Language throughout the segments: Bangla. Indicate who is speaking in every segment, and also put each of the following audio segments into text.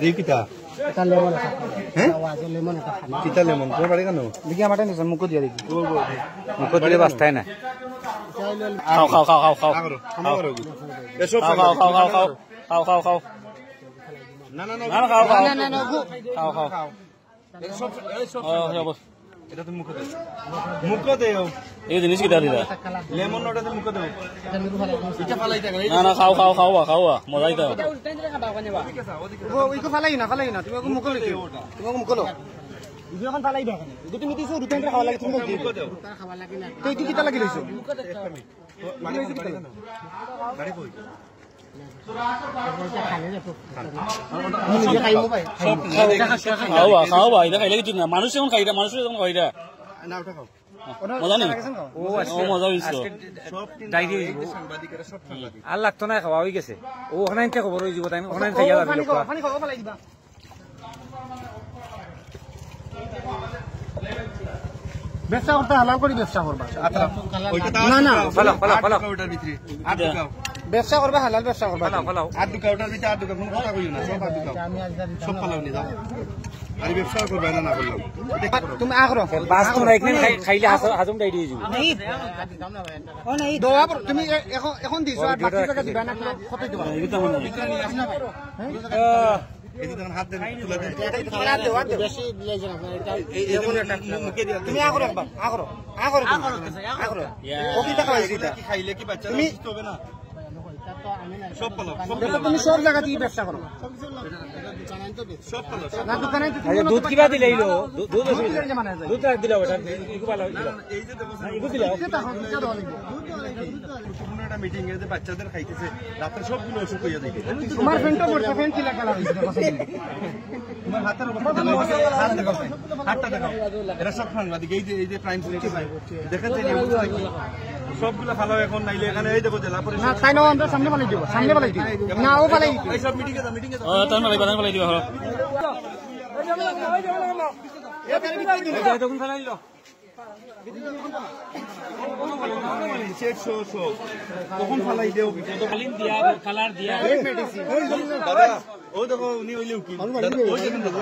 Speaker 1: দেই কিটা
Speaker 2: এটা লেমন
Speaker 1: হ্যাঁ
Speaker 2: আওয়াজে লেমন এটা খালি
Speaker 1: কিটা লেমন তোর বাড়ি কেন
Speaker 2: দেখি আমারটা নিছেন মুখ দিয়া দেখি
Speaker 1: মুখ দিলে বাস্তায় না
Speaker 3: খাও খাও খাও খাও খাও
Speaker 1: আগরো আমি করো এসব
Speaker 3: খাও খাও খাও খাও খাও খাও খাও খাও
Speaker 1: না না না
Speaker 3: না খাও খাও
Speaker 2: না না
Speaker 3: খাও খাও
Speaker 1: এসব এসব
Speaker 3: খাও
Speaker 1: এটা তুমি মুখে দেও
Speaker 3: এই জিনিস কিটা দিলা
Speaker 1: লেমন ওটা তুমি মুখে দেও এটা ফালাই থাকে
Speaker 3: না না খাও খাও খাও খাও মজা আইতা
Speaker 2: ও ইকো ফালাই না তুমি ওকে মুখ লইছো তুমি ওকে মুখ লো ইকো এখন ফালাই দাও ইকো তুমি দিছো দুটা খাওয়া লাগে তুমি মুখ দেও খাওয়া লাগে না তো ইকো কিটা লাগি লইছো
Speaker 1: গাড়ি কই
Speaker 3: খাওয়া এটা খাইলে কিছু না মানুষ এখন খাইটা মানুষ এখন খাইটা
Speaker 1: না ওটা খাও
Speaker 3: মজা নেই
Speaker 2: ও
Speaker 3: ও মজা হইছে
Speaker 2: ডাইরি
Speaker 1: সাংবাদিকেরা সব সাংবাদিক
Speaker 2: আর লাগতো না খাওয়া হয়ে গেছে ও ওখানে খবর হয়ে যাব তাই ওখানে খাইয়া যাবে পানি খাওয়া ফলাই দিবা ব্যবসা করতে হালাল করে ব্যবসা করবা না না ফলাও
Speaker 1: ওটার ভিতরে আর দুকাও
Speaker 2: ব্যবসা করবা হালাল ব্যবসা করবা ফলাও
Speaker 1: আর দুকাও ওটার ভিতরে আর দুকাও কোনো কথা কইও না সব আর দুকাও সব ফলাও নি দাও আর ব্যবসা করবে না বললাম
Speaker 2: তুমি আ করো বাস তোমরা এখানে খাইলে হাজম ডাই দিয়ে যাবে নাই ও নাই দোয়া তুমি এখন দিছো আর বাকি টাকা দিবা না কত দিবা
Speaker 3: এটা মনে নাই
Speaker 1: এই যে হাত দেন তুলে দেন
Speaker 2: হাত দেও বেশি দিলে জানা এই এমন একটা মুখে দিও তুমি আ করো একবার আ করো ও কি টাকা হইছে এটা
Speaker 1: কি খাইলে কি বাচ্চা সুস্থ হবে না সব ফলাও
Speaker 2: তুমি সব জায়গা দিয়ে ব্যবসা করো
Speaker 1: সব ফলাও
Speaker 2: না দোকানে
Speaker 3: দুধ কিবা দিলে এইলো দুধ রাখ দিলা ওটা ইকো ভালো
Speaker 1: এই যে দেখো
Speaker 3: ইকো দিলা
Speaker 1: একটা মিটিং এ যে বাচ্চাদের খাইতেছে রাতে সবগুলো অসুখ হইয়া যায়
Speaker 2: তোমার ফ্রেন্ডটা মোর ফ্রেন্ড কি লাগা হইছে
Speaker 1: তোমার হাতের উপর হাত দেখাও হাতটা দেখাও এরা সব সাংবাদিক এই যে প্রাইম মিনিস্টার দেখেন যে সবগুলো ভালো এখন নাইলে এখানে এই দেখো জেলা পরিষদ
Speaker 2: না তাই না আমরা সামনে পালাই দিব না ও পালাই
Speaker 1: এই সব মিটিং এ
Speaker 3: ও তার মানে বাদান ফলাই দিবা হলো
Speaker 2: তখন ফেলাই দিল
Speaker 1: কখন ফালাই দেও
Speaker 3: খালিন দিয়া কালার দিয়া
Speaker 1: দাদা ও দেখো উনি হইলে উকিল ওই দেখেন দাদা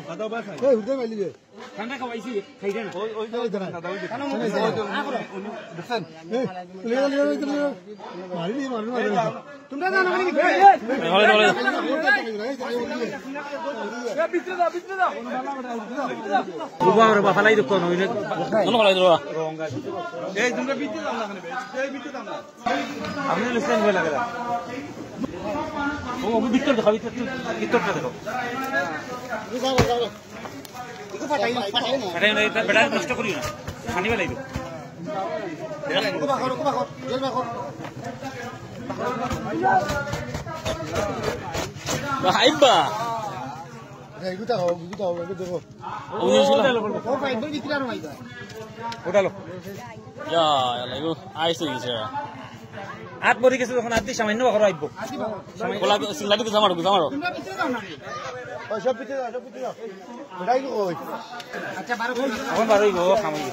Speaker 1: দাদা বাস এই হুদে মাইলি দে
Speaker 3: ঠান্ডা খাওয়াইছি খাইটা না
Speaker 1: ওই দাদা দাদা ওই দেখেন উনি দেখেন
Speaker 2: তোমরা জানো নাকি বুবা ফালাই দিও কোন হইলে
Speaker 3: কোন ফলাই দিবা
Speaker 1: এই তোমরা বিতে দাও না এই বিতে দাও না
Speaker 2: আপনি লিসেন হয়ে লাগে
Speaker 3: ও ভিতর দেখো ভিতরটা দেখো ফাটাই না বেটা নষ্ট করিও না পানি ফেলাই দিও হাইবা হাত মরি গেছে যখন হাত সামান্য বাখর আইব সিংলা দিকে জামারো
Speaker 1: সব পিছে দাও
Speaker 2: আচ্ছা বারো
Speaker 3: এখন বারো খামাই